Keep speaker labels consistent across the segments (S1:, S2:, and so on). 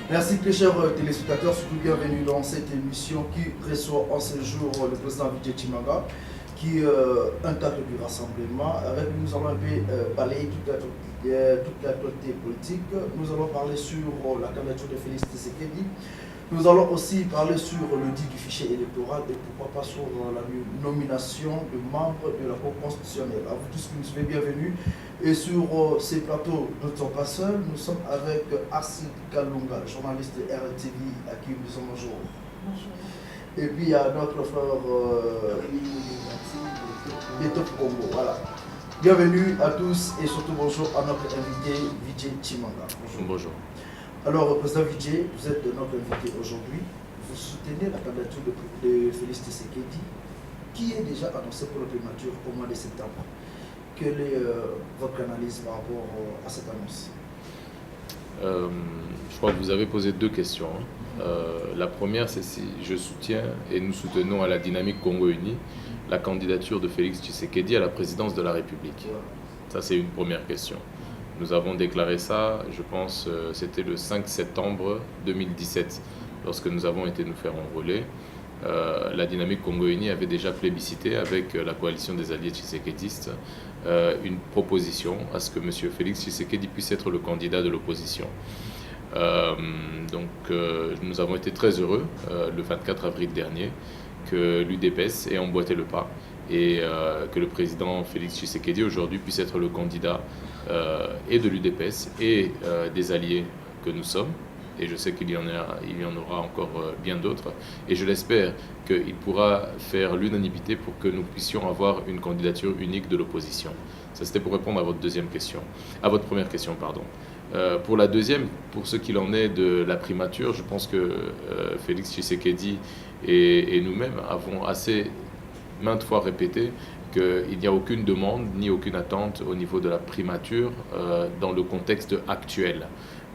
S1: Merci très chers téléspectateurs, surtout bienvenue dans cette émission qui reçoit en ce jour le président Vijay Chimanga, qui est un cadre du rassemblement. Avec lui, nous allons un peu balayer toute l'actualité politique. Nous allons parler sur la candidature de Félix Tshisekedi. Nous allons aussi parler sur le dit du fichier électoral et pourquoi pas sur la nomination de membres de la Cour constitutionnelle. À vous tous qui nous suivez, bienvenue. Et sur ces plateaux, nous ne sommes pas seuls, nous sommes avec Arsid Kalunga, journaliste de RTV, à qui nous disons bonjour.
S2: Bonjour.
S1: Et puis il y a notre frère Betop Congo. Voilà. Bienvenue à tous et surtout bonjour à notre invité Vijay Chimanga.
S3: Bonjour. Bonjour.
S1: Alors, président Vijay, vous êtes notre invité aujourd'hui. Vous soutenez la candidature de Félix Tshisekedi, qui est déjà annoncé pour la primature au mois de septembre. Quelle est votre analyse par rapport à cette annonce?
S3: Je crois que vous avez posé deux questions. La première, c'est si je soutiens et nous soutenons à la dynamique Congo Uni la candidature de Félix Tshisekedi à la présidence de la République. Ça, c'est une première question. Nous avons déclaré ça, je pense, c'était le 5 septembre 2017, lorsque nous avons été nous faire enrôler. La dynamique Congo-Uni avait déjà plébiscité avec la coalition des alliés tshisekédistes une proposition à ce que M. Félix Tshisekedi puisse être le candidat de l'opposition. Nous avons été très heureux le 24 avril dernier que l'UDPS ait emboîté le pas et que le président Félix Tshisekedi aujourd'hui puisse être le candidat et de l'UDPS et des alliés que nous sommes. Et je sais qu'il y en aura encore bien d'autres. Et je l'espère qu'il pourra faire l'unanimité pour que nous puissions avoir une candidature unique de l'opposition. Ça, c'était pour répondre à votre première question, pardon. Pour la deuxième, pour ce qu'il en est de la primature, je pense que Félix Tshisekedi et nous-mêmes avons assez maintes fois répété qu'il n'y a aucune demande ni aucune attente au niveau de la primature dans le contexte actuel.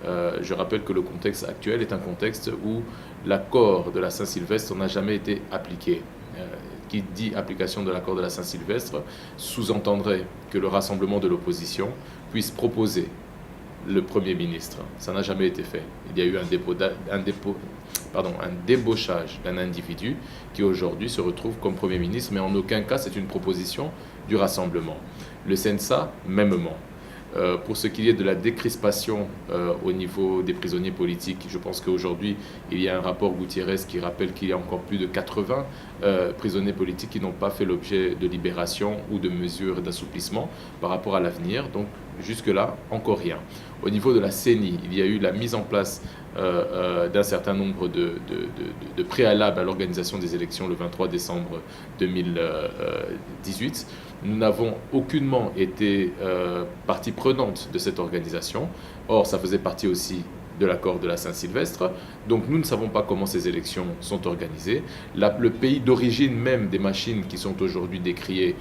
S3: Je rappelle que le contexte actuel est un contexte où l'accord de la Saint-Sylvestre n'a jamais été appliqué. Qui dit application de l'accord de la Saint-Sylvestre sous-entendrait que le rassemblement de l'opposition puisse proposer le Premier ministre. Ça n'a jamais été fait. Il y a eu un débauchage d'un individu qui aujourd'hui se retrouve comme Premier ministre, mais en aucun cas c'est une proposition du rassemblement. Le CNSA, mêmement. Pour ce qui est de la décrispation au niveau des prisonniers politiques, je pense qu'aujourd'hui, il y a un rapport Gutiérrez qui rappelle qu'il y a encore plus de 80 prisonniers politiques qui n'ont pas fait l'objet de libération ou de mesures d'assouplissement par rapport à l'avenir. Donc, jusque-là, encore rien. Au niveau de la CENI, il y a eu la mise en place d'un certain nombre de préalables à l'organisation des élections le 23 décembre 2018. Nous n'avons aucunement été partie prenante de cette organisation. Or, ça faisait partie aussi de l'accord de la Saint-Sylvestre. Donc, nous ne savons pas comment ces élections sont organisées. Le pays d'origine même des machines qui sont aujourd'hui décriées,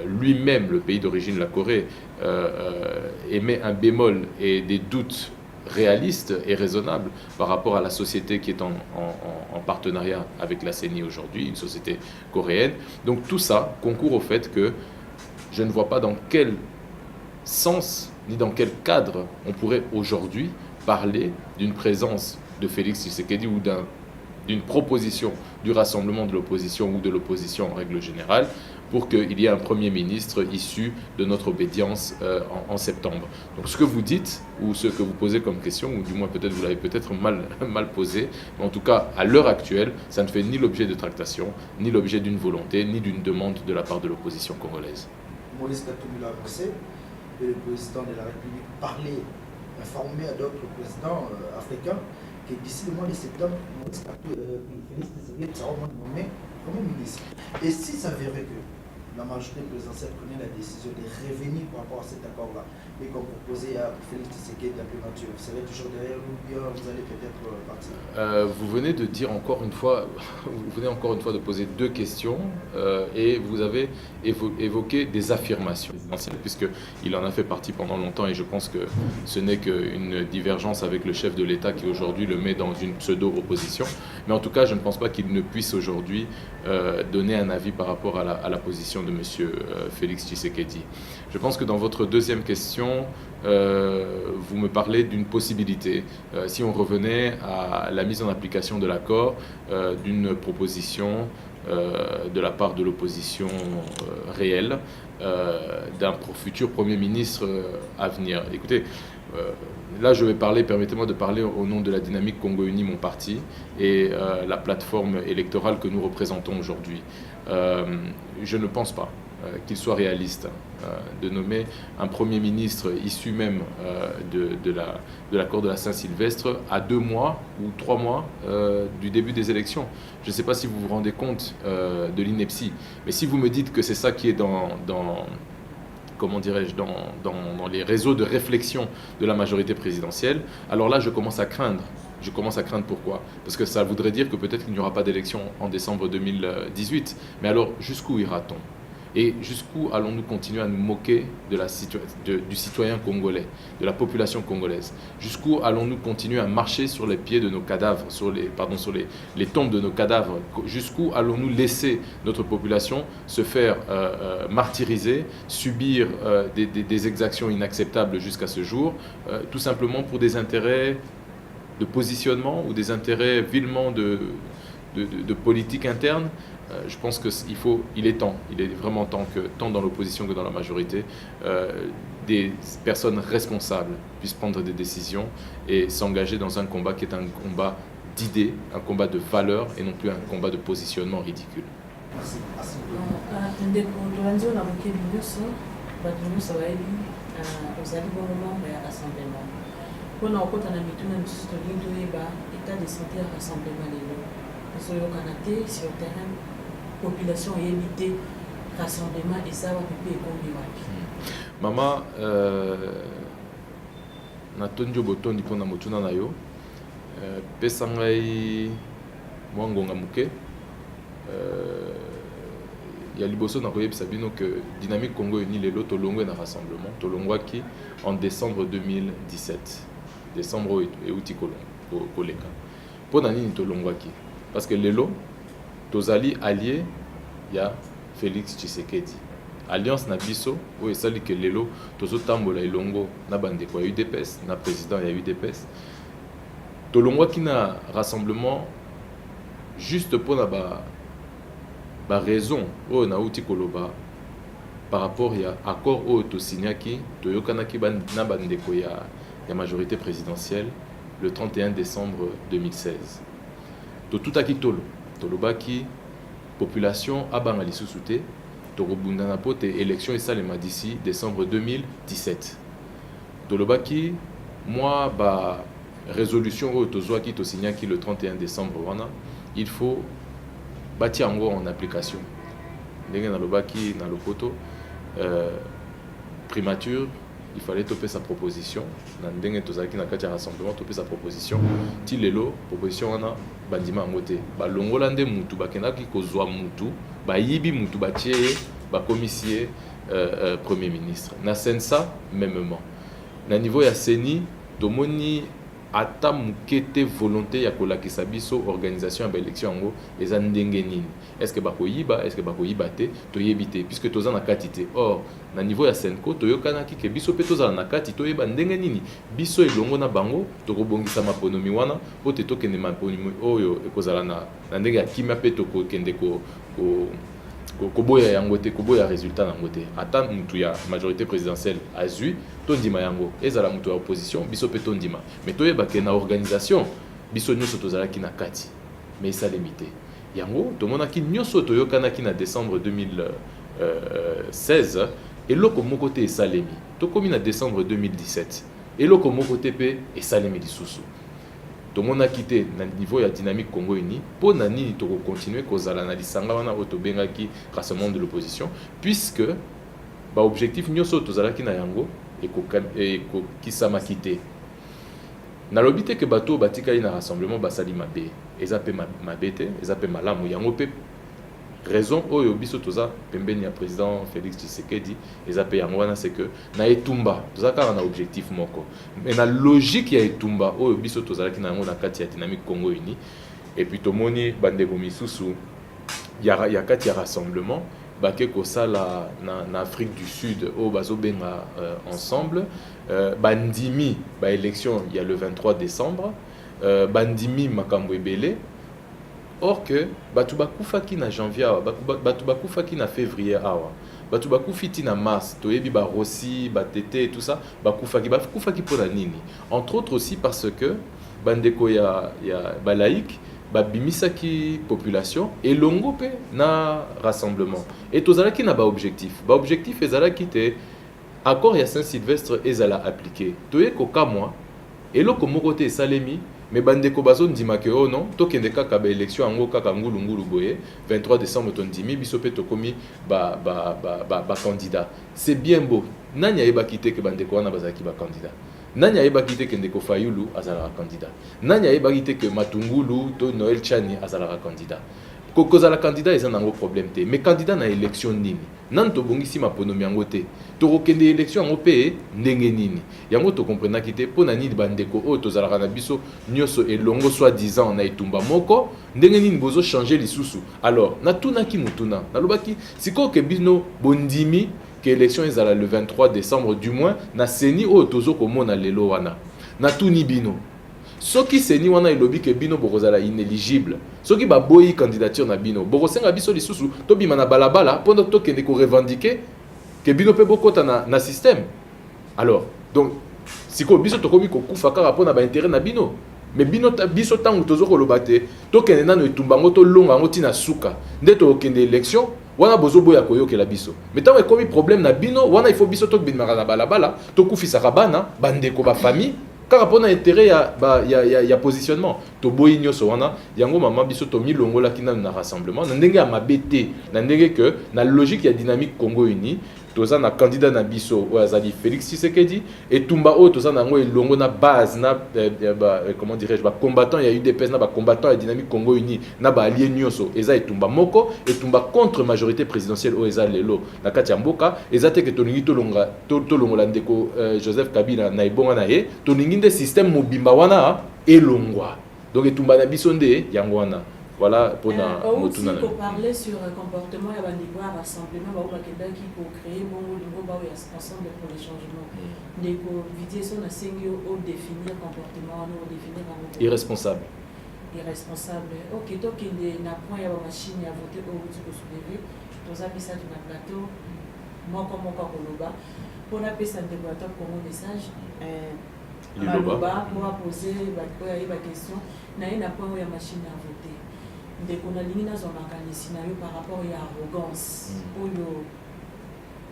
S3: lui-même, le pays d'origine, la Corée, émet un bémol et des doutes réaliste et raisonnable par rapport à la société qui est en partenariat avec la CENI aujourd'hui, une société coréenne. Donc tout ça concourt au fait que je ne vois pas dans quel sens ni dans quel cadre on pourrait aujourd'hui parler d'une présence de Félix Tshisekedi ou d'une proposition du rassemblement de l'opposition ou de l'opposition en règle générale pour qu'il y ait un Premier ministre issu de notre obédience en septembre. Donc ce que vous dites, ou ce que vous posez comme question, ou du moins peut-être vous l'avez peut-être mal posé, mais en tout cas à l'heure actuelle, ça ne fait ni l'objet de tractation, ni l'objet d'une volonté, ni d'une demande de la part de l'opposition congolaise.
S1: Maurice Katumbi l'a annoncé, et le président de la République parlait, informé à d'autres présidents africains que d'ici le mois de septembre, Maurice Félix Tshisekedi sera nommé Premier ministre. Et si ça s'avérait que la majorité présidentielle prenait la décision de revenir par rapport à cet accord-là et qu'on proposait à Félix Tshisekedi la primature, vous serez toujours derrière nous ou bien vous allez peut-être partir? Vous venez
S3: de dire encore une fois, de poser deux questions et vous avez évoqué des affirmations, puisqu'il en a fait partie pendant longtemps et je pense que ce n'est qu'une divergence avec le chef de l'État qui aujourd'hui le met dans une pseudo-opposition. Mais en tout cas, je ne pense pas qu'il ne puisse aujourd'hui donner un avis par rapport à la position de M. Félix Tshisekedi. Je pense que dans votre deuxième question, vous me parlez d'une possibilité, si on revenait à la mise en application de l'accord, d'une proposition de la part de l'opposition réelle, d'un futur Premier ministre à venir. Écoutez, là je vais parler, permettez-moi de parler au nom de la Dynamique Congo Uni, mon parti, et la plateforme électorale que nous représentons aujourd'hui. Je ne pense pas qu'il soit réaliste de nommer un Premier ministre issu même de l'accord de la Saint-Sylvestre à 2 mois ou 3 mois du début des élections. Je ne sais pas si vous vous rendez compte de l'ineptie, mais si vous me dites que c'est ça qui est comment dirais-je, dans les réseaux de réflexion de la majorité présidentielle, alors là je commence à craindre. Je commence à craindre pourquoi? Parce que ça voudrait dire que peut-être qu'il n'y aura pas d'élection en décembre 2018. Mais alors jusqu'où ira-t-on? Et jusqu'où allons-nous continuer à nous moquer du citoyen congolais, de la population congolaise? Jusqu'où allons-nous continuer à marcher sur les pieds de nos cadavres, sur les tombes de nos cadavres? Jusqu'où allons-nous laisser notre population se faire martyriser, subir des exactions inacceptables jusqu'à ce jour, tout simplement pour des intérêts de positionnement ou des intérêts vilement de politique interne? Je pense qu'il est temps, il est vraiment temps que, tant dans l'opposition que dans la majorité, des personnes responsables puissent prendre des décisions et s'engager dans un combat qui est un combat d'idées, un combat de valeurs et non plus un combat de positionnement ridicule.
S1: Merci.
S2: Sur le terrain, population évité rassemblement et ça va piper et
S3: Maman, natonjo botondi pona motuna na yo, pesa ngai mwangonga muke, ya liboso na koyebisa bino que Dynamique Congo Uni lelo tolongwe na rassemblement, tolongwaki en décembre 2017. Décembre euti koleka. Pona nini tolongwaki? Parce que lelo tozali allié ya Félix Tshisekedi. Alliance na biso o esali que lelo tozotambola elongo na bandeko ya UDPS, na président ya UDPS. Tolongwaki na rassemblement juste pour na ba raison o na uti koloba par rapport à accord o to signaki toyokanaki na bandeko ya majorité présidentielle le 31 décembre 2016. Totutaki tolobaki population abanga lisusu te tokobunda na pote élection esalema d'ici décembre 2017. Tolobaki moi ba résolution oyo tozwaki tosignaki le 31 décembre wana il faut bâtir yango en application. Ndenge nalobaki na lopoto primature il fallait topé sa proposition na ndenge tozalaki na kati ya rassemblement topé sa proposition ti lelo proposition wana bandima yango te balongola nde mutu bakendaki kozwa mutu bayibi mutu batie bakomisie premier ministre na sensa mêmement na niveau ya seni tomoni ata mukete volonté ya kolakisa biso organisation ya élection yango eza ndenge nini. Est-ce que bakoyiba, est-ce que bakoyiba te toyebi te puisque toza na kati te. Or na niveau ya Senko toyokanaki ke biso pe tozala na kati toyeba ndenge nini biso elongo na bango tokobongisa maponomi wana po te tokende maponomi oyo ekozala na ndenge ya kimia pe tokokende koboya yango te koboya résultat nango te ata mutu ya majorité présidentielle azui tondima yango ezala mutu ya opposition biso pe tondima mais toyeba ke na organisation biso nyonso tozalaki na kati mais esalemi te yango tomonaki nyonso toyokanaki na décembre 2016 eloko moko te esalemi tokomi na décembre 2017 eloko moko te pe esalemi lisusu tomonaki te na niveau ya Dynamique Congo Uni po na nini toko continuer kozala na lisanga wana oyo tobengaki rassemblement de l'opposition puisque ba objectif nyonso tozalaki na yango ekokisamaki te nalobi te ke bato batikali na rassemblement basali mabe eza pe mabe te eza pe malamu yango pe raison oyo biso toza pembeni ya président Félix Tshisekedi eza pe yango wana c'est que na etumba toza kaka na objectif moko mais na logique ya etumba oyo biso tozalaki na yango na kati ya Dynamique Congo Uni et puis tomoni bandeko misusu ya kati ya rassemblement bake kosala na Afrique du Sud au bazobenga ensemble bandimi ba élection il y a le 23 décembre bandimi makambo ebele. Or que batu bakufaki na janvier batu bakufaki na février awa batu bakufiti na mars toyebi ba Rossi ba Tete et tout ça bakufaki pona nini, entre autres aussi parce que bandeko ya balaïque babimisaki population et longo pe na rassemblement et tozalaki na ba objectif ezalaki te accord ya Saint-Sylvestre ezala appliqué toye ko kamwa eloko moko te salemi. Mais bandeko bazo ndima ke oh non tokende kaka ba élection ango kaka ngulu boye 23 décembre tondimi biso pe tokomi ba candidat. C'est bien beau. Nani ayeba kité ke bandeko wana bazaki ba candidat. Nani ayeba kité ke ndeko Fayulu azala candidat. Nani ayeba kité ke Matungulu to Noël Chani azala candidat. Kokoza la candidat ils ont un gros problème té mais candidat na élection nini nan to bongisi maponomi yango te to kokende élection yango pe ndenge nini yango to comprendre kité pona nini bandeko o to zala na biso nyoso elongo soi-disant na etumba moko ndenge nini bozo changer lisusu. Alors na tuna ki mutuna na lobaki siko ke bino bondimi que élection ezala le 23 décembre du moins na seni o tozo komona lelo wana na tuni bino soki seni wana elobi ke bino bokozala inéligible soki baboyi candidature na bino bokosenga biso lisusu to bima na balabala pendant to kende ko revendiquer ke bino pe bokota na système. Alors donc siko biso tokomi kokufa kaka pona ba intérêt na bino mais bino biso tangu tozo koloba te to kende nano etumba ngo to longa ngo tina suka nde to kende élection wana bozo boya koyokela biso mais tango ekomi problème na bino wana il faut biso to bima na balabala to kufisa bana bandeko ba famille car rapport à intérêt ya positionnement to boyi nyoso wana yango mama biso to milongola kina na rassemblement na ndenge ya mabete na ndenge que na logique ya dynamique Congo uni toza na candidat na biso o azali Félix Tshisekedi et tumba o toza na ngo elongo na base na comment dirais-je ba combattant ya UDPS na ba combattant ya dynamique Congo uni na ba allié nyoso eza etumba moko etumba contre majorité présidentielle o eza lelo na kati ya mboka eza te ke tolingi tolongola ndeko Joseph Kabila na ebonga na ye tolingi nde système mobimba wana elongwa donc etumba na biso nde yango wana. Voilà pour na motuna.
S2: Pour parler sur le comportement et le rassemblement qui pour créer bon niveau ensemble pour les changements. Les vidéos sont assez au définir comportement ou définir
S3: irresponsable.
S2: OK, donc il n'a point à machine à voter au bout du soulever. Dans un message sur plateau. Moi comme encore Koloba pour la paix ça débatteur pour mon message Koloba pour poser la question n'a point à machine à voter. Dès qu'on a ligné dans un scénario par rapport à l'arrogance, où le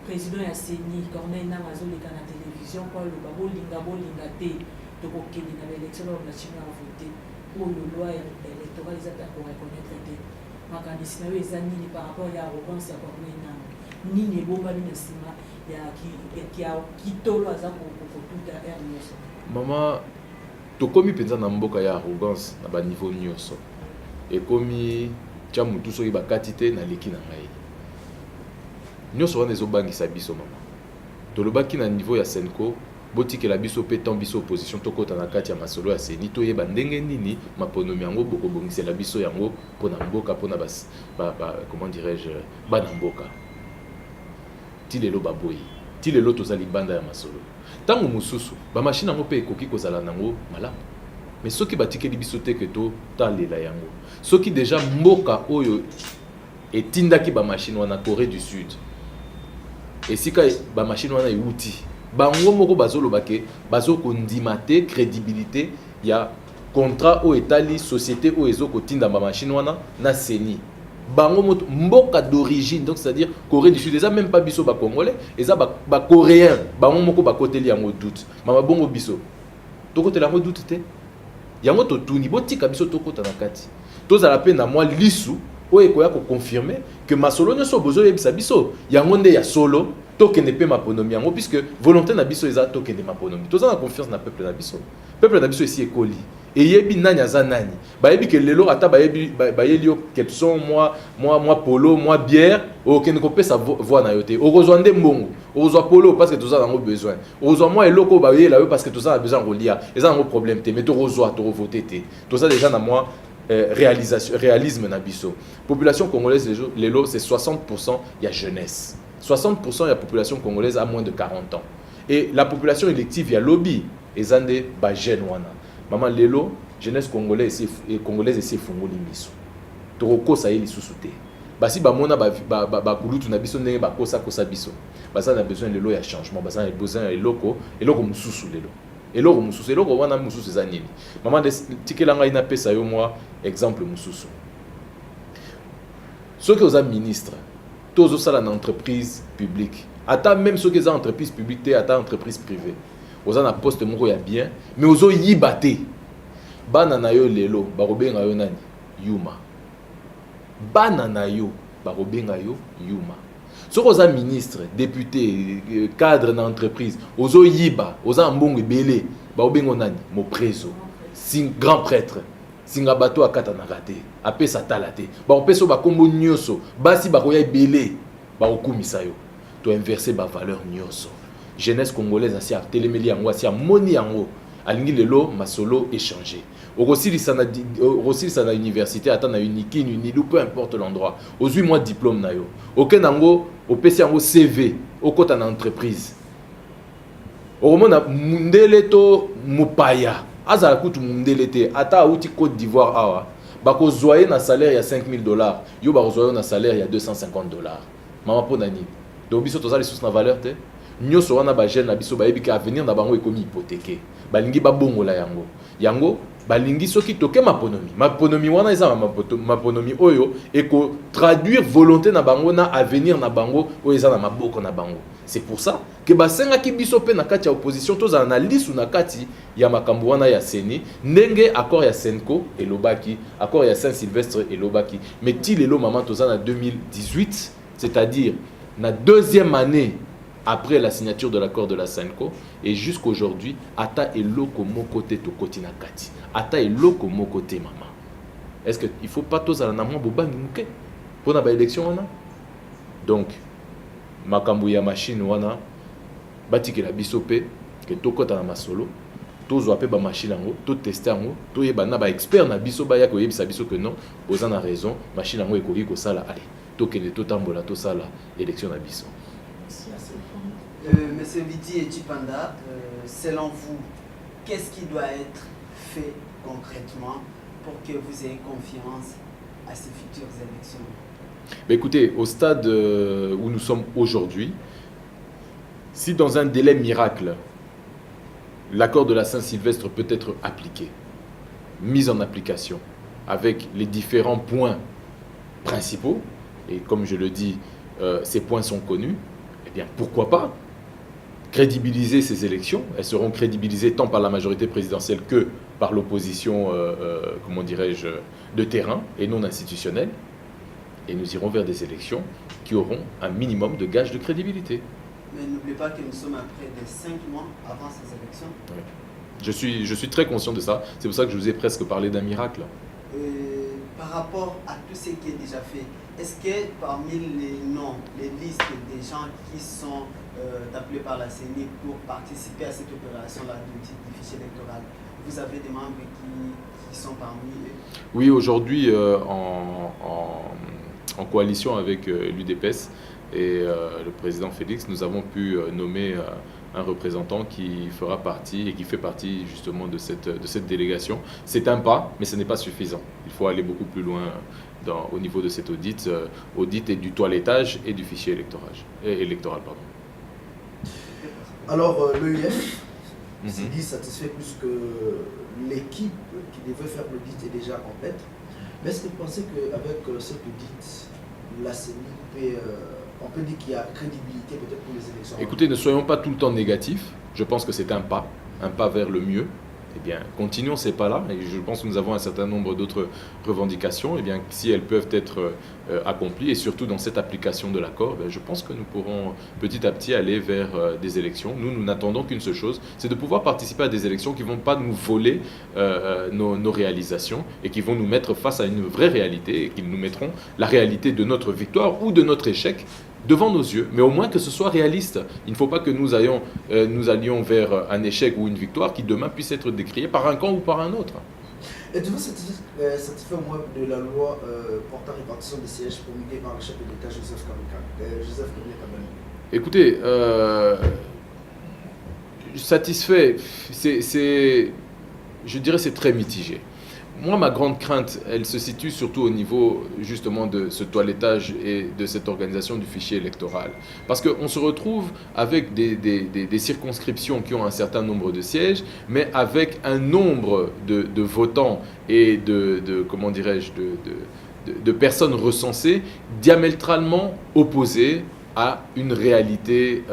S2: président a saigné, Corneille Namazo, les canaux de télévision, quoi, le babo, l'ingate, de auquel il avait l'élection, on a chimié à voter, où le loi électorale, ils ont pour reconnaître. Donc, le scénario est annulé par rapport à l'arrogance à Corneille Namazo. Ni les bombes, ni le cinéma, qui a quitté le hasard pour tout à l'heure.
S3: Maman, tu commis pensant dans mboka ya arrogance, à bas niveau nyoso. Et comme tia mutu soki bakati te na leki na ngai nyonso wana ezobangisa biso mama tolobaki na niveau ya Senko botikela biso pe tant biso opposition tokota na kati ya masolo ya seni toyeba ndenge nini maponomi yango bokobongisela biso yango mpona mboka mpona comment dirais-je bana mboka ti lelo baboyi ti lelo tozali banda ya masolo ntango mosusu bamashine yango mpe ekoki kozala nango malamu. Mais ceux qui batikeli biso te que to talela yango ceux qui déjà mboka oyo etindaki ba machine wana Corée du Sud et sika ba machine wana euti bango moko bazoloba ke bazoko ndima te crédibilité ya contrat o etali société o ezoko tinda ba machine wana na seni bango mboka d'origine donc c'est-à-dire Corée du Sud eza même pas biso ba congolais eza ba coréen bango moko ba koteli yango doute mama bongo biso to kotela yango doute te yango to tuni botika biso tokota na kati tozala pe na moi lisu oyo ekoya ko confirmer que masolo nyoso bozo yebisa biso yango nde ya solo tokende pe maponomi yango puisque volonté na biso eza tokende maponomi toza na confiance na peuple na biso ici ekoli et yebi nani aza nani bayebi ke lelo ata bayeli yo kepson moi polo moi bière okende kopesa voix na yo te okozwa nde mbongo okozwa polo parce que toza nango besoin okozwa moi eloko bayela yo parce que toza na besoin kolia eza nango problème te mais tokozwa voter te toza déjà na moi réalisme na biso. Population congolaise, les lots, c'est 60% il y a jeunesse. 60% de la population congolaise a moins de 40 ans. Et la population élective, il y a lobby. Et zande ba jeune wana. Maman lelo, jeunesse congolaise et c'est fongoli miso. Toroko ça yeli susute. Basi ba mona ba kulutu na biso ndenge ba kosa biso. Basa na besoin lelo ya changement, basa na besoin eloko mususu lelo. Eloko mususu, eloko wana mususu za nini. Maman de tikelanga ina pesa yo moi exemple mususu. Ceux qui ont ministre, tous ont ça dans entreprise publique. Attends même ceux qui ont entreprise publique, attends entreprise privée. Aux un poste moko ya bien, mais aux y baté. Banana yo lelo, barobenga yo nani? Yuma. Banana yo, barobenga yo Yuma. Ceux qui ont ministre, député, cadre dans l'entreprise, aux yiba, aux ambongo belé, barobenga nani? Mo preso. Grand prêtre. Singa bato akata na raté. Apé satalate. Ba opeso ba kombo nyoso, basi ba koya belé, ba okumisa yo. To inverser ba valeur nyoso. Jeunesse congolaise asi telemeli yango asi moni yango alingi lelo masolo échanger. Aussi ça na université ata na unikin unilu peu importe l'endroit. Ozui moi diplôme na yo. Aucun nango opesi yango CV okota na entreprise. Oromona mundele to mupaya. Azala kutu mundele te ata outi Côte d'Ivoire awa. Bako zoyer na salaire ya $5,000. Yo bako zoyer na salaire ya $250. Mama po nani. Donc biso tozali sous na valeur te. Nyoso wana ba jeune na biso ba yebika avenir na bango ekomi hypothéqué. Balingi ba bongola yango. Yango balingi soki toke maponomi. Maponomi wana eza maponomi oyo eko traduire volonté na bango na avenir na bango oyo eza na maboko na bango. C'est pour ça que basenga ki biso pe na kati ya opposition toza na lisu na kati ya makambo wana ya Seni ndenge accord ya Senko et Lobaki, accord ya Saint-Sylvestre et Lobaki. Mais ti lelo maman toza na 2018, c'est-à-dire la deuxième année après la signature de l'accord de la Senko et jusqu'aujourd'hui, ata eloko mokote to kotina kati. Ata eloko mokote maman. Est-ce que il faut pas tous à la namon boba muke pour la élection wana? Donc makambu ya machine wana batiki la bisope que to kota na masolo tous pe ba machine ngo to tester ngo to yeba na ba expert na biso ba ya ko yebisa biso que non oza na raison machine ngo ekoki ko sala allez to kende to tambola to sala élection na biso.
S4: Monsieur Viti et Chipanda, selon vous, qu'est-ce qui doit être fait concrètement pour que vous ayez confiance à ces futures élections?
S3: Mais écoutez, au stade où nous sommes aujourd'hui, si dans un délai miracle, l'accord de la Saint-Sylvestre peut être appliqué, mis en application, avec les différents points principaux, et comme je le dis, ces points sont connus, eh bien pourquoi pas crédibiliser ces élections. Elles seront crédibilisées tant par la majorité présidentielle que par l'opposition, comment dirais-je, de terrain et non institutionnelle. Et nous irons vers des élections qui auront un minimum de gages de crédibilité.
S4: Mais n'oubliez pas que nous sommes à près de 5 mois avant ces élections.
S3: Oui. Je suis très conscient de ça. C'est pour ça que je vous ai presque parlé d'un miracle.
S4: Par rapport à tout ce qui est déjà fait, est-ce que parmi les noms, les listes des gens qui sont appelés par la CENI pour participer à cette opération-là du fichier électoral, vous avez des membres qui sont parmi eux?
S3: Oui, aujourd'hui, en coalition avec l'UDPS et le président Félix, nous avons pu nommer un représentant qui fera partie et qui fait partie justement de cette délégation. C'est un pas, mais ce n'est pas suffisant. Il faut aller beaucoup plus loin au niveau de cet audit et du toilettage et du fichier électoral. Pardon.
S1: Alors, l'EUF s'est dit satisfait puisque l'équipe qui devait faire l'audit est déjà complète. Mais est-ce que vous pensez qu'avec cet audit, la CENI on peut dire qu'il y a crédibilité peut-être pour les élections?
S3: Écoutez, ne soyons pas tout le temps négatifs. Je pense que c'est un pas vers le mieux. Eh bien, continuons ces pas-là. Et je pense que nous avons un certain nombre d'autres revendications. Eh bien, si elles peuvent être accomplies, et surtout dans cette application de l'accord, je pense que nous pourrons petit à petit aller vers des élections. Nous n'attendons qu'une seule chose, c'est de pouvoir participer à des élections qui ne vont pas nous voler nos réalisations et qui vont nous mettre face à une vraie réalité et qui nous mettront la réalité de notre victoire ou de notre échec devant nos yeux, mais au moins que ce soit réaliste. Il ne faut pas que nous allions vers un échec ou une victoire qui demain puisse être décriée par un camp ou par un autre.
S1: Êtes-vous satisfait au moins de la loi portant répartition des sièges promulguée par le chef de l'État Joseph Kabila?
S3: Écoutez, satisfait, je dirais c'est très mitigé. Moi, ma grande crainte, elle se situe surtout au niveau justement de ce toilettage et de cette organisation du fichier électoral. Parce qu'on se retrouve avec des circonscriptions qui ont un certain nombre de sièges, mais avec un nombre de votants et comment dirais-je, de personnes recensées diamétralement opposées à une réalité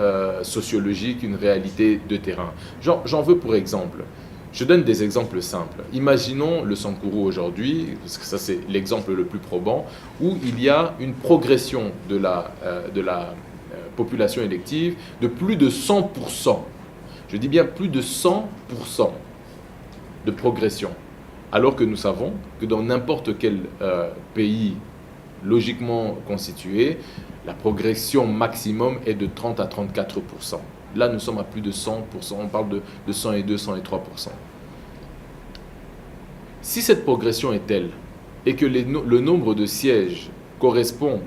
S3: sociologique, une réalité de terrain. J'en veux pour exemple. Je donne des exemples simples. Imaginons le Sankuru aujourd'hui, parce que ça c'est l'exemple le plus probant, où il y a une progression de la population élective de plus de 100%. Je dis bien plus de 100% de progression. Alors que nous savons que dans n'importe quel pays logiquement constitué, la progression maximum est de 30 à 34%. Là, nous sommes à plus de 100%, on parle de 102, 103%. Si cette progression est telle et que le nombre de sièges correspond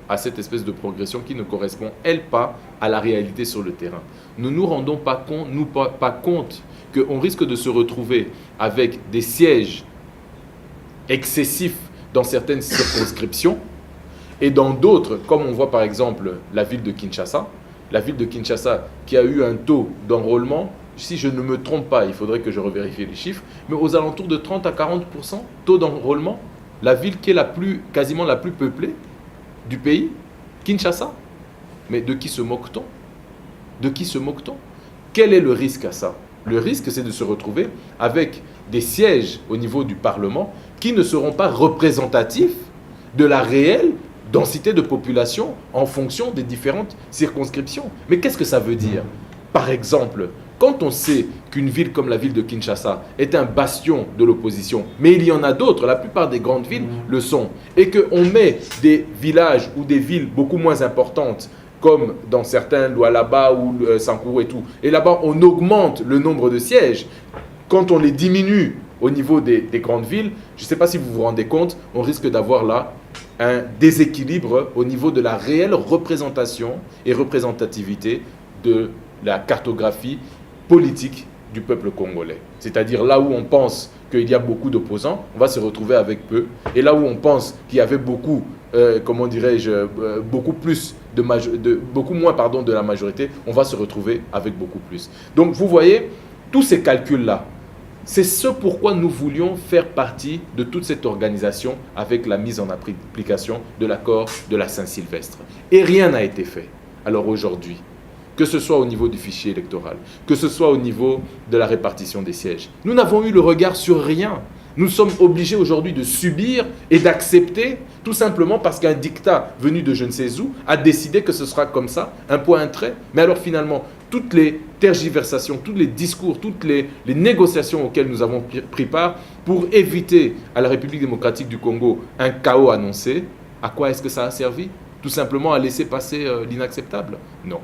S3: à cette espèce de progression qui ne correspond, elle, pas à la réalité sur le terrain, ne nous rendons pas compte qu'on risque de se retrouver avec des sièges excessifs dans certaines circonscriptions et dans d'autres, comme on voit par exemple la ville de Kinshasa, qui a eu un taux d'enrôlement, si je ne me trompe pas, il faudrait que je revérifie les chiffres, mais aux alentours de 30 à 40% taux d'enrôlement, la ville qui est quasiment la plus peuplée du pays, Kinshasa. Mais de qui se moque-t-on? De qui se moque-t-on? Quel est le risque à ça? Le risque, c'est de se retrouver avec des sièges au niveau du Parlement qui ne seront pas représentatifs de la réelle densité de population en fonction des différentes circonscriptions. Mais qu'est-ce que ça veut dire? Par exemple, quand on sait qu'une ville comme la ville de Kinshasa est un bastion de l'opposition, mais il y en a d'autres, la plupart des grandes villes le sont, et qu'on met des villages ou des villes beaucoup moins importantes, comme dans certains Lualaba ou Sankuru et tout, et là-bas on augmente le nombre de sièges, quand on les diminue au niveau des grandes villes, je ne sais pas si vous vous rendez compte, on risque d'avoir là un déséquilibre au niveau de la réelle représentation et représentativité de la cartographie politique du peuple congolais. C'est-à-dire là où on pense qu'il y a beaucoup d'opposants, on va se retrouver avec peu. Et là où on pense qu'il y avait beaucoup, beaucoup moins de la majorité, on va se retrouver avec beaucoup plus. Donc vous voyez, tous ces calculs-là, c'est ce pourquoi nous voulions faire partie de toute cette organisation avec la mise en application de l'accord de la Saint-Sylvestre. Et rien n'a été fait. Alors aujourd'hui, que ce soit au niveau du fichier électoral, que ce soit au niveau de la répartition des sièges, nous n'avons eu le regard sur rien. Nous sommes obligés aujourd'hui de subir et d'accepter, tout simplement parce qu'un dictat venu de je ne sais où a décidé que ce sera comme ça, un point, un trait. Mais alors finalement, toutes les tergiversations, tous les discours, toutes les négociations auxquelles nous avons pris part pour éviter à la République démocratique du Congo un chaos annoncé, à quoi est-ce que ça a servi? Tout simplement à laisser passer l'inacceptable? Non.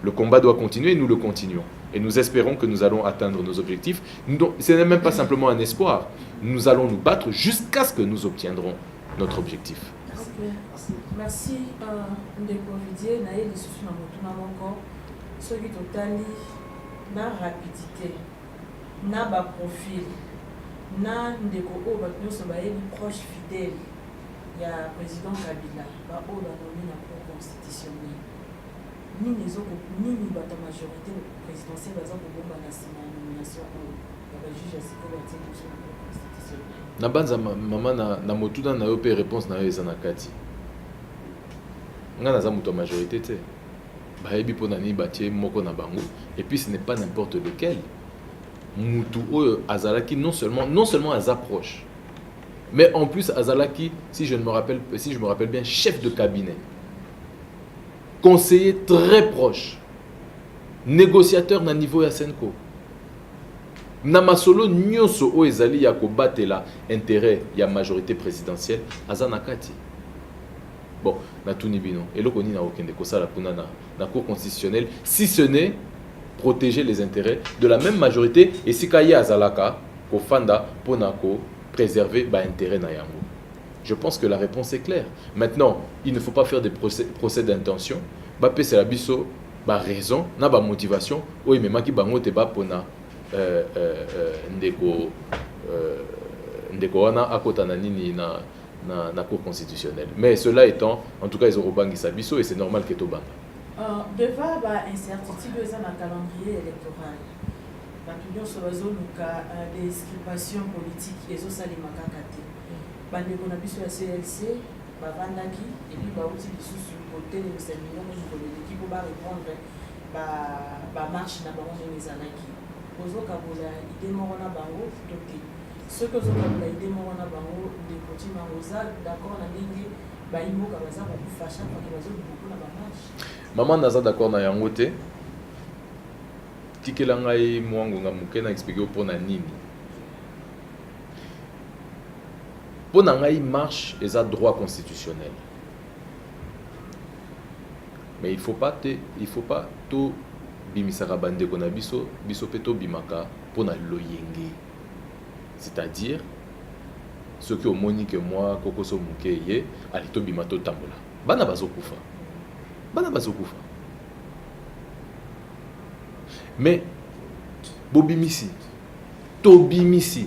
S3: Le combat doit continuer et nous le continuons. Et nous espérons que nous allons atteindre nos objectifs. Ce n'est même pas simplement un espoir. Nous allons nous battre jusqu'à ce que nous obtiendrons notre objectif.
S2: Merci. Ndeko Vidier, naye lisusu na motuna moko soki totali na rapidité na ba profil na ndeko oyo bato nyonso bayebi proche fidèle ya président Kabila baoyo banomi na cour constitutionnelle nini bato majorité présidentielle baza kobomba na nsima ya nomination oyo ya bajuge ya sikoyo batie biso na cour constitutionnelle
S3: na banza mama na motuna na yo mpe réponse na yo eza na kati nga naza moto ya majorité te bayebi mpo na nini batie moko na bango et puis ce n'est pas n'importe lequel mutu oyo azalaki non seulement aza proche mais en plus azalaki si je me rappelle bien chef de cabinet, conseiller très proche, négociateur na niveau ya Senko. Na masolo nyonso o ezali ya kobatela intérêt ya majorité présidentielle azanakati. Bon, na tunibino eloko ni na okende kosala kuna na cour constitutionnelle si ce n'est protéger les intérêts de la même majorité et si kaya azalaka ko fanda ponako préserver l'intérêt na yango. Je pense que la réponse est claire. Maintenant, il ne faut pas faire des procès d'intention. C'est la biso, raison, na motivation. Oui, mais maki bango te ba pona ndeko wana akota na nini na cour constitutionnelle. Mais cela étant, en tout cas, ils auront bangi sa biso et c'est normal que to banga.
S2: Devant l'incertitude dans le calendrier électoral, nous avons des inscriptions politiques et ça les makakate. Bandeko na biso ya CLC bavandaki et puis bauti lisusu côté de séminaire nous l'équipe va répondre marche na bango ezalaki. Ozoka bola idée moko na bango toté. Ce que ozoka bola idée moko na bango de continue rosa d'accord na ndenge baimoka baza ko fasha parce que bazo beaucoup na marche.
S3: Maman naza d'accord na yango te. Tikela ngai mwango nga muke na expliquer pour na nini. Pour na ngai marche et ça droit constitutionnel. Mais il faut pas to bimisaka bande kona biso peto bimaka pour na loyenge. C'est-à-dire ceux qui ont moni que moi kokoso muke ye alito bimato tambola. Bana bazokufa. Mais bobimisi tobimisi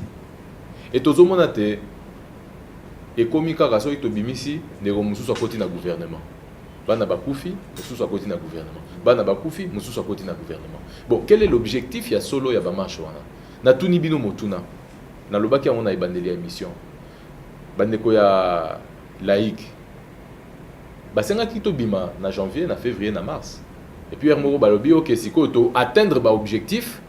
S3: et tozomona te ekomi kaka soki tobimisi ndeko mususu akoti na gouvernement bana bakufi mususu akoti na gouvernement bana bakufi mususu akoti na gouvernement. Bon, quel est l'objectif ya solo ya ba marche wana na tuni bino motuna na lobaki on a ebandeli ya mission bandeko ya laïque basenga ki tobima na janvier na février na mars et puis hermoro balobi ok siko to atteindre ba objectif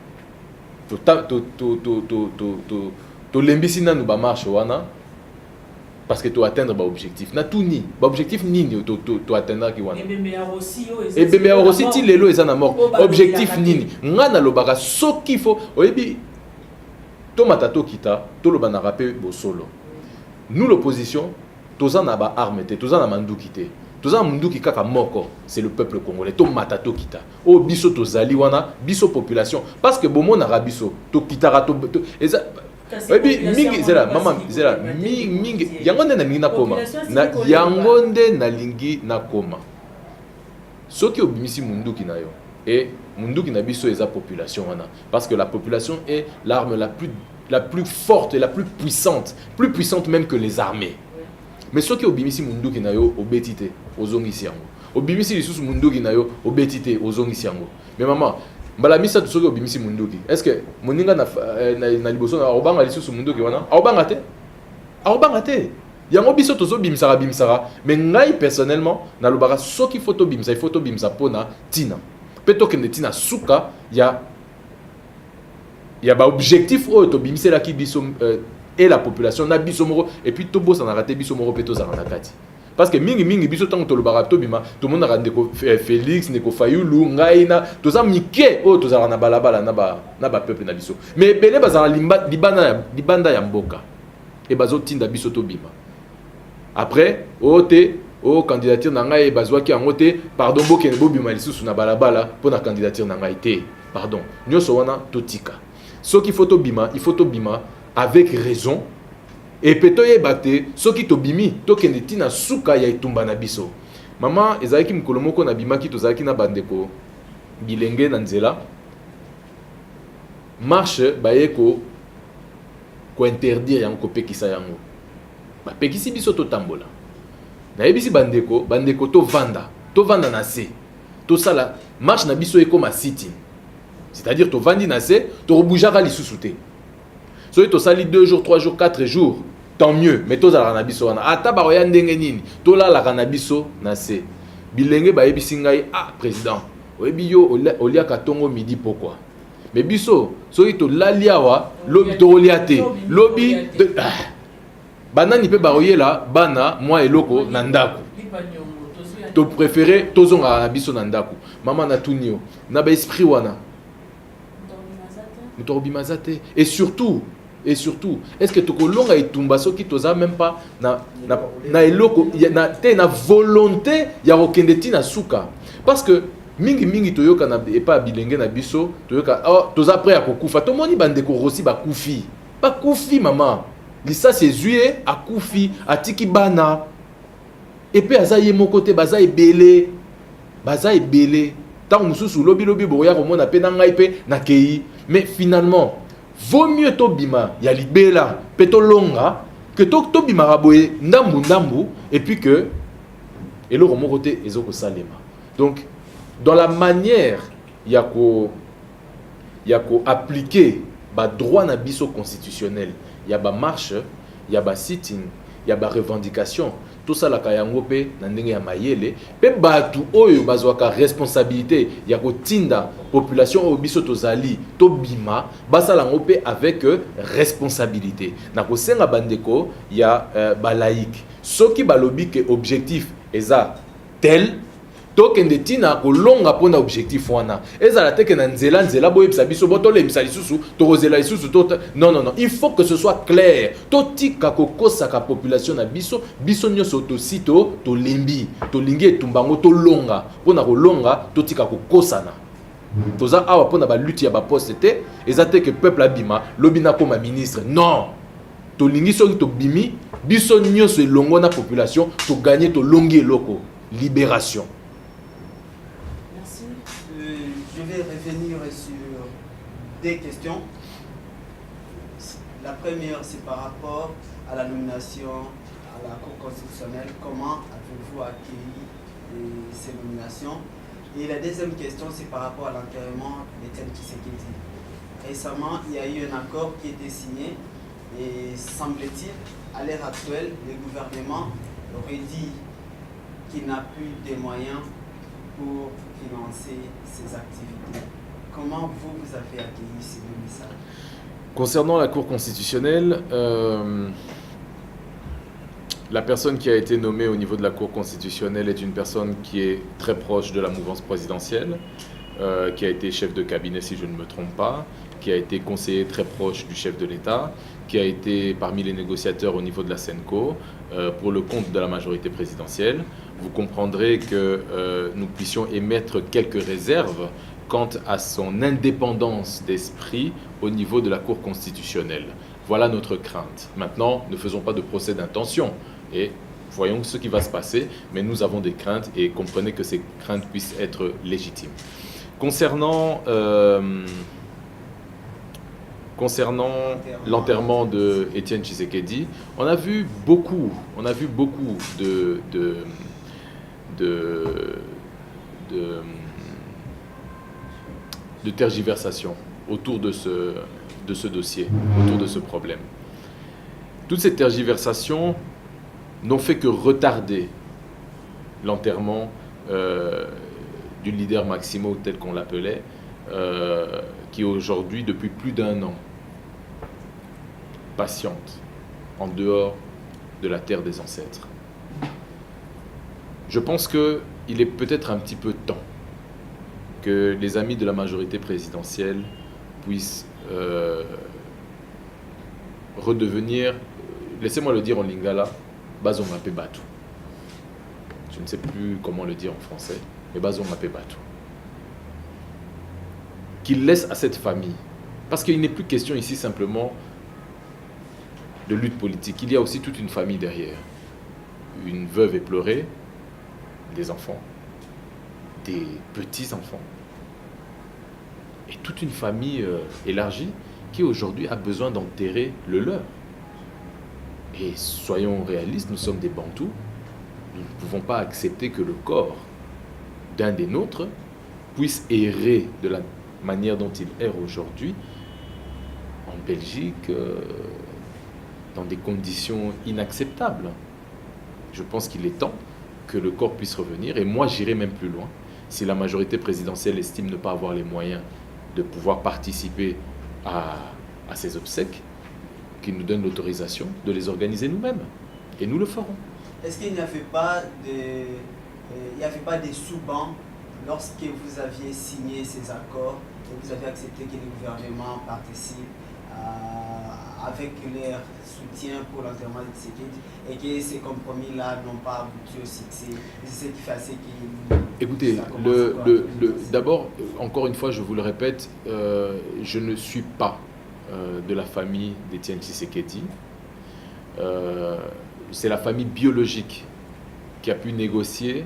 S3: to lembisi nanu ba marche wana parce que to atteindre ba objectif na tuni ba objectif nini to atteindre ki wana et bembe aussi ti lelo eza na mort objectif nini nga na lobaka soki fo oyebi to matato kita to loba na rapé bo solo nous l'opposition toza na ba arme te toza na manduki te toza na manduki kaka moko c'est le peuple congolais to matato kita o biso tozali wana biso population parce que bomo na rabiso to kitara to eza ebi mingi zela mama zela mingi yango nde na mingi na koma na yango nde na lingi na koma soki obimisi munduki na yo et munduki na biso eza population wana parce que la population est l'arme la plus forte et la plus puissante même que les armées. Mais ceux qui obimisi munduki na yo obetite ozongisi yango obimisi lisusu munduki na yo obetite ozongisi yango. Mais maman mbala misa to soki obimisi munduki est-ce que moninga na liboso na obanga lisusu munduki wana obanga te yango biso tozo bimisara mais ngai personnellement na lobaka soki photo bimisa pona tina peto kende tina suka ya ba objectif oyo to bimisela ki biso et la population na biso moko et puis to bossa na raté biso moko peto za na kati parce que mingi biso tango to lobaka to bima to mona rande ko Félix ne ko Fayulu ngai na to za mike oyo to za na balabala na ba peuple na biso mais belé bazala libanda ya mboka et bazo tinda biso to bima après candidature na ngai bazwaki yango te pardon bokene bobima lisusu na balabala pour na candidature na ngai te pardon nyoso wana totika soki il faut to bima avec raison et peut-être yebate soki to bimi to kende tina suka ya itumba na biso mama ezalaki mukolo moko na bimaki tozalaki na bandeko bilenge na nzela marche bayeko ko interdire yango ko pekisa yango ba pekisi biso to tambola na yebisi bandeko to vanda na se to sala marche na biso ekoma sitting c'est-à-dire to vandi na se to rebujaka lisusu te soki to sali 2 jours 3 jours 4 jours tant mieux mais to zala na biso wana ata ba ya ndenge nini to la na biso na se bilenge ba yebisi ngai président oyebi yo olia katongo midi pourquoi mais biso soki to laliawa lobi to oliate lobi banani pe baroyela bana moi eloko na ndako to préféré tozonga na biso na ndako mama na tunio na ba esprit wana mutorobimazate et surtout est-ce que tokolonga itumba soki toza même pas na eloko na volonté ya kokende tina suka parce que mingi toyoka na epa bilenge na biso toyoka toza prêt à kokufa tomoni bandeko rosi bakufi mama lisasi ezwi akufi atiki bana et puis aza ye moko te baza ebele ntango mosusu lobi boya komona mpe na ngai mpe nakei. Mais finalement vaut mieux tobima ya libela mpe tolonga que tobimaka boye ndambu et puis que eloko moko te ezokosalema. Donc dans la manière ya ko appliquer ba droit na biso constitutionnel, ya ba marche, ya ba sitting, ya ba revendication, tout ça la kayango pe na ndenge ya mayele pe batu oyo bazwaka responsabilité ya kotinda population oyo biso tozali to bima basala ngope avec responsabilité na kosenga bandeko ya ba laïque soki balobi ke objectif eza tel tokende tina kolonga pona objectif wana ezala teke na nzela boyebisa biso botolemisa lisusu tokozela lisusu non, il faut que ce soit clair totika kokosaka population na biso nyonso tosito tolembi tolingi etumbango tolonga pona kolonga totika kokosana toza awa pona ba lutte ya ba poste te eza te que peuple abima lobina koma ministre non tolingi soki tobimi biso nyonso elongo na population to gagner to longi eloko libération.
S4: Je vais revenir sur des questions. La première, c'est par rapport à la nomination à la Cour constitutionnelle. Comment avez-vous accueilli ces nominations? Et la deuxième question, c'est par rapport à l'enterrement d'Étienne Tshisekedi. Récemment, il y a eu un accord qui a été signé et semble-t-il, à l'heure actuelle, le gouvernement aurait dit qu'il n'a plus de moyens pour financer ses activités. Comment vous avez accueilli ces deux messages?
S3: Concernant la Cour constitutionnelle, la personne qui a été nommée au niveau de la Cour constitutionnelle est une personne qui est très proche de la mouvance présidentielle, qui a été chef de cabinet si je ne me trompe pas, qui a été conseiller très proche du chef de l'État, qui a été parmi les négociateurs au niveau de la Senco pour le compte de la majorité présidentielle. Vous comprendrez que nous puissions émettre quelques réserves quant à son indépendance d'esprit au niveau de la Cour constitutionnelle. Voilà notre crainte. Maintenant, ne faisons pas de procès d'intention et voyons ce qui va se passer, mais nous avons des craintes et comprenez que ces craintes puissent être légitimes. Concernant l'enterrement de Étienne Tshisekedi, on a vu beaucoup de tergiversations autour de ce dossier, autour de ce problème. Toutes ces tergiversations n'ont fait que retarder l'enterrement du leader Maximo, tel qu'on l'appelait, qui aujourd'hui, depuis plus d'1 an, patiente en dehors de la terre des ancêtres. Je pense qu'il est peut-être un petit peu temps que les amis de la majorité présidentielle puissent redevenir, laissez-moi le dire en lingala, Bazongape Batu. Je ne sais plus comment le dire en français, mais Bazongape Batu. Qu'il laisse à cette famille, parce qu'il n'est plus question ici simplement de lutte politique, il y a aussi toute une famille derrière. Une veuve éplorée, des enfants, des petits-enfants, et toute une famille élargie qui aujourd'hui a besoin d'enterrer le leur. Et soyons réalistes, nous sommes des Bantous, nous ne pouvons pas accepter que le corps d'un des nôtres puisse errer de la manière dont il erre aujourd'hui en Belgique, dans des conditions inacceptables. Je pense qu'il est temps que le corps puisse revenir, et moi j'irai même plus loin. Si la majorité présidentielle estime ne pas avoir les moyens de pouvoir participer à ces obsèques, qu'ils nous donnent l'autorisation de les organiser nous-mêmes, et nous le ferons.
S4: Est-ce qu'il n'y avait pas des sous-bancs lorsque vous aviez signé ces accords et vous avez accepté que le gouvernement participe avec leur soutien pour l'enterrement de Tshisekedi et que ces compromis-là n'ont pas abouti au succès? C'est ce qui fait assez qu'il...
S3: Écoutez, d'abord, encore une fois, je vous le répète, je ne suis pas de la famille d'Étienne Tshisekedi. c'est la famille biologique qui a pu négocier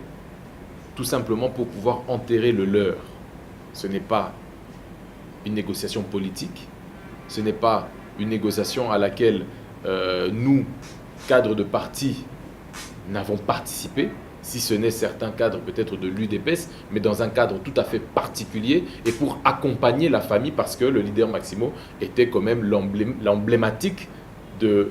S3: tout simplement pour pouvoir enterrer le leur. Ce n'est pas une négociation politique, ce n'est pas une négociation à laquelle nous, cadres de parti, n'avons participé, si ce n'est certains cadres peut-être de l'UDPS, mais dans un cadre tout à fait particulier et pour accompagner la famille parce que le leader Maximo était quand même l'emblématique de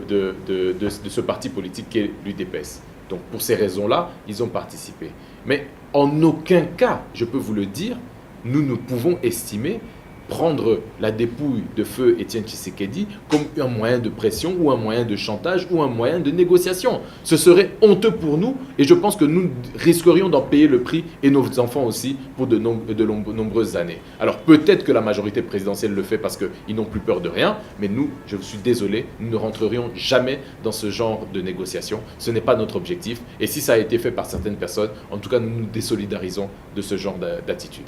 S3: ce parti politique qu'est l'UDPS. Donc pour ces raisons-là, ils ont participé. Mais en aucun cas, je peux vous le dire, nous ne pouvons estimer prendre la dépouille de feu Étienne Tshisekedi comme un moyen de pression ou un moyen de chantage ou un moyen de négociation. Ce serait honteux pour nous et je pense que nous risquerions d'en payer le prix et nos enfants aussi pour de nombreuses années. Alors peut-être que la majorité présidentielle le fait parce qu'ils n'ont plus peur de rien, mais nous, je suis désolé, nous ne rentrerions jamais dans ce genre de négociation. Ce n'est pas notre objectif et si ça a été fait par certaines personnes, en tout cas nous nous désolidarisons de ce genre d'attitude.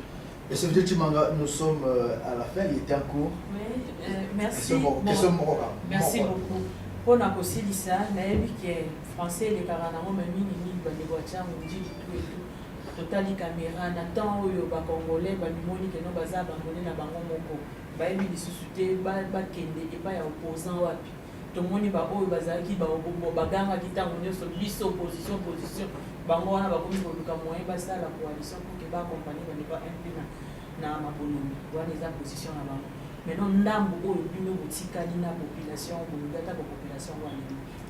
S1: Et ce vidéo Chimanga, nous sommes à la fin, il était en cours.
S2: Oui, merci. Merci beaucoup. Pour la possibilité, les Français, les Caranamo, même les voitures, on dit tout et tout. Total caméra, n'attend où les Congolais, les Moni, qui n'ont pas abandonné la banque moko. Bah, ils se soutiennent, bah, kende, et pas opposant wapi. Tout le monde est bah, oh, bazaki, bah, bagama, qui t'a monné sur liste opposition. Bango wana bakomi koluka moyen basa la coalition pour que ba accompagner ba ne pas impliquer na mabonomi wana eza position na bango maintenant ndambo oyo bino botikali na population bolingata ba population wana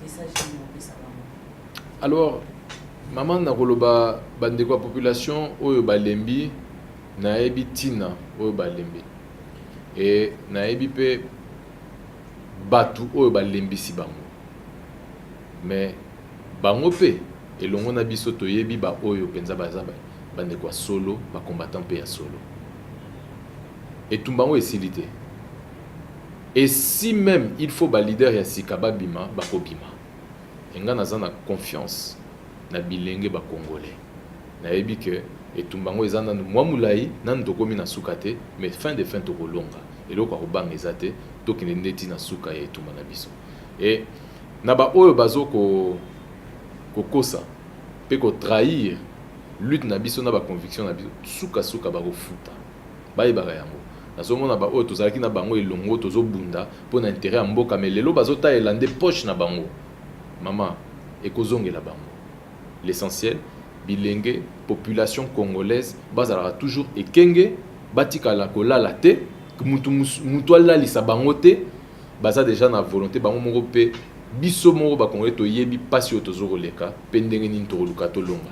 S2: message ni opesa bango.
S3: Alors maman na koloba bandeko ya population oyo balembi nayebi tina oyo balembi et nayebi pe batu oyo balembisi bango mais bango pe elongo na biso toyebi ba oyo penza baza bandeko ya solo ba combattant pe ya solo et tumbango esilite et si même il faut ba leader ya sika ba bima ba kobima enga naza na confiance na bilenge ba congolais nayebi que etumbango eza nanu mwa mulai nanu tokomi na suka te mais fin de fin tokolonga eloko ya kobanga eza te tokende ndeti na suka ya etumba na biso et na ba oyo bazo kokosa pe ko trahir lutte na biso na ba conviction na biso suka ba kofuta bayebaka yango nazomona ba oyo tozalaki na bango elongo tozobunda mpo na intérêt ya mboka mais lelo bazotalela nde poche na bango mama ekozongela bango l'essentiel bilenge population congolaise bazalaka toujours ekenge batikala kolala te mutu alalisa bango te baza déjà na volonté bango moko pe biso moko bakongole toyebi pasi oyo tozoleka pe ndenge nini tokoluka tolonga.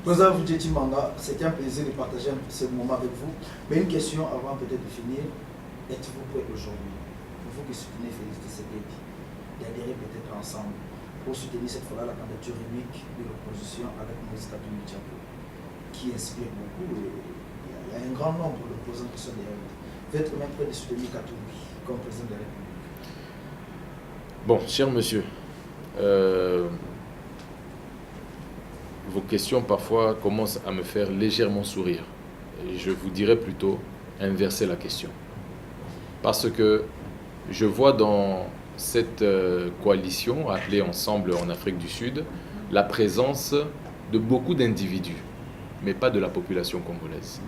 S1: Président Vijay Chimanga, c'était un plaisir de partager ce moment avec vous. Mais une question avant peut-être de finir. Êtes-vous prêt aujourd'hui, vous qui soutenez Félix Tshisekedi, d'adhérer peut-être ensemble pour soutenir cette fois-là la candidature unique de l'opposition avec Moïse Katumbi Diapo, qui inspire beaucoup. Il y a un grand nombre d'opposants qui sont derrière vous. Vous êtes même prêt de soutenir Katumbi comme président de la République?
S3: Bon, cher monsieur, vos questions parfois commencent à me faire légèrement sourire. Et je vous dirais plutôt inverser la question. Parce que je vois dans cette coalition appelée Ensemble en Afrique du Sud la présence de beaucoup d'individus, mais pas de la population congolaise.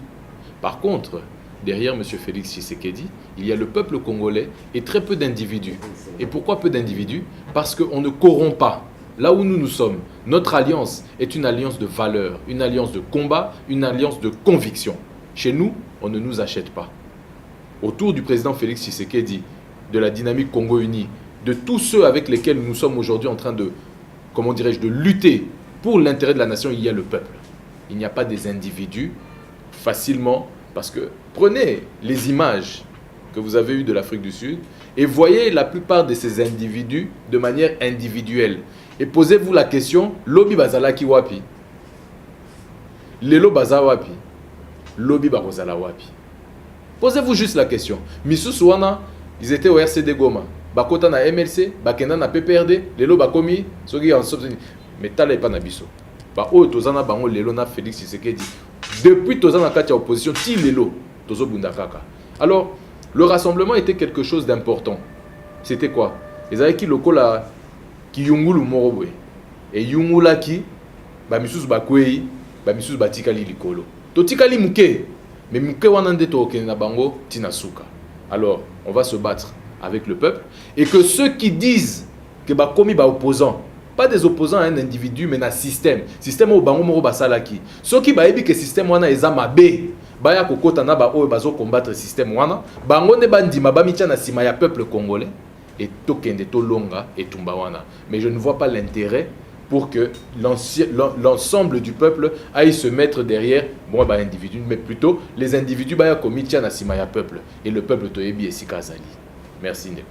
S3: Par contre, derrière M. Félix Tshisekedi, il y a le peuple congolais et très peu d'individus. Et pourquoi peu d'individus? Parce qu'on ne corrompt pas. Là où nous sommes, notre alliance est une alliance de valeurs, une alliance de combat, une alliance de conviction. Chez nous, on ne nous achète pas. Autour du président Félix Tshisekedi, de la dynamique Congo Uni, de tous ceux avec lesquels nous sommes aujourd'hui en train de, comment dirais-je, de lutter pour l'intérêt de la nation, il y a le peuple. Il n'y a pas des individus facilement, parce que prenez les images que vous avez eues de l'Afrique du Sud et voyez la plupart de ces individus de manière individuelle. Et posez-vous la question, Lobi bazalaki wapi? Lelo baza wapi? Lobi bakozala wapi? Posez-vous juste la question. Misusu wana, ils étaient au RCD Goma. Bakota na MLC, bakenda na PPRD, lelo bakomi, soki en sobseni. Mais tala pas na biso. Ba o tozana bango lelo na Félix Tshisekedi. Depuis tozana kati ya opposition, ti lelo tozo bunda kaka. Alors, le rassemblement était quelque chose d'important. C'était quoi? Les aïki locaux là ki yungulu moko boye et yungulaki ba misusu bakwei ba misusu batikali likolo totikali muke mais muke wana nde tokende na bango tina suka. Alors on va se battre avec le peuple et que ceux qui disent que bakomi ba opposants, pas des opposants à un individu mais un système au bango moko basalaki ceux qui ba yebi que système wana eza mabe baya kokota na ba oyo bazo combattre système wana bango ne bandima ba mitia na sima ya peuple congolais et tokende to longa et tumbawana. Mais je ne vois pas l'intérêt pour que l'ensemble du peuple aille se mettre derrière bon bah individu, mais plutôt les individus bah commis na sima ya peuple et le peuple toyebi esika azali. Merci Ndeko.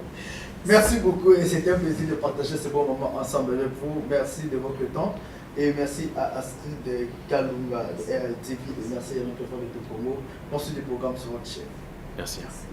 S1: Merci beaucoup et c'était un plaisir de partager ce bon moment ensemble avec vous. Merci de votre temps et merci à Astrid Kalunga de RLTV et merci à notre frère de Congo. On suit des programmes sur votre chaîne.
S3: Merci.
S1: Merci.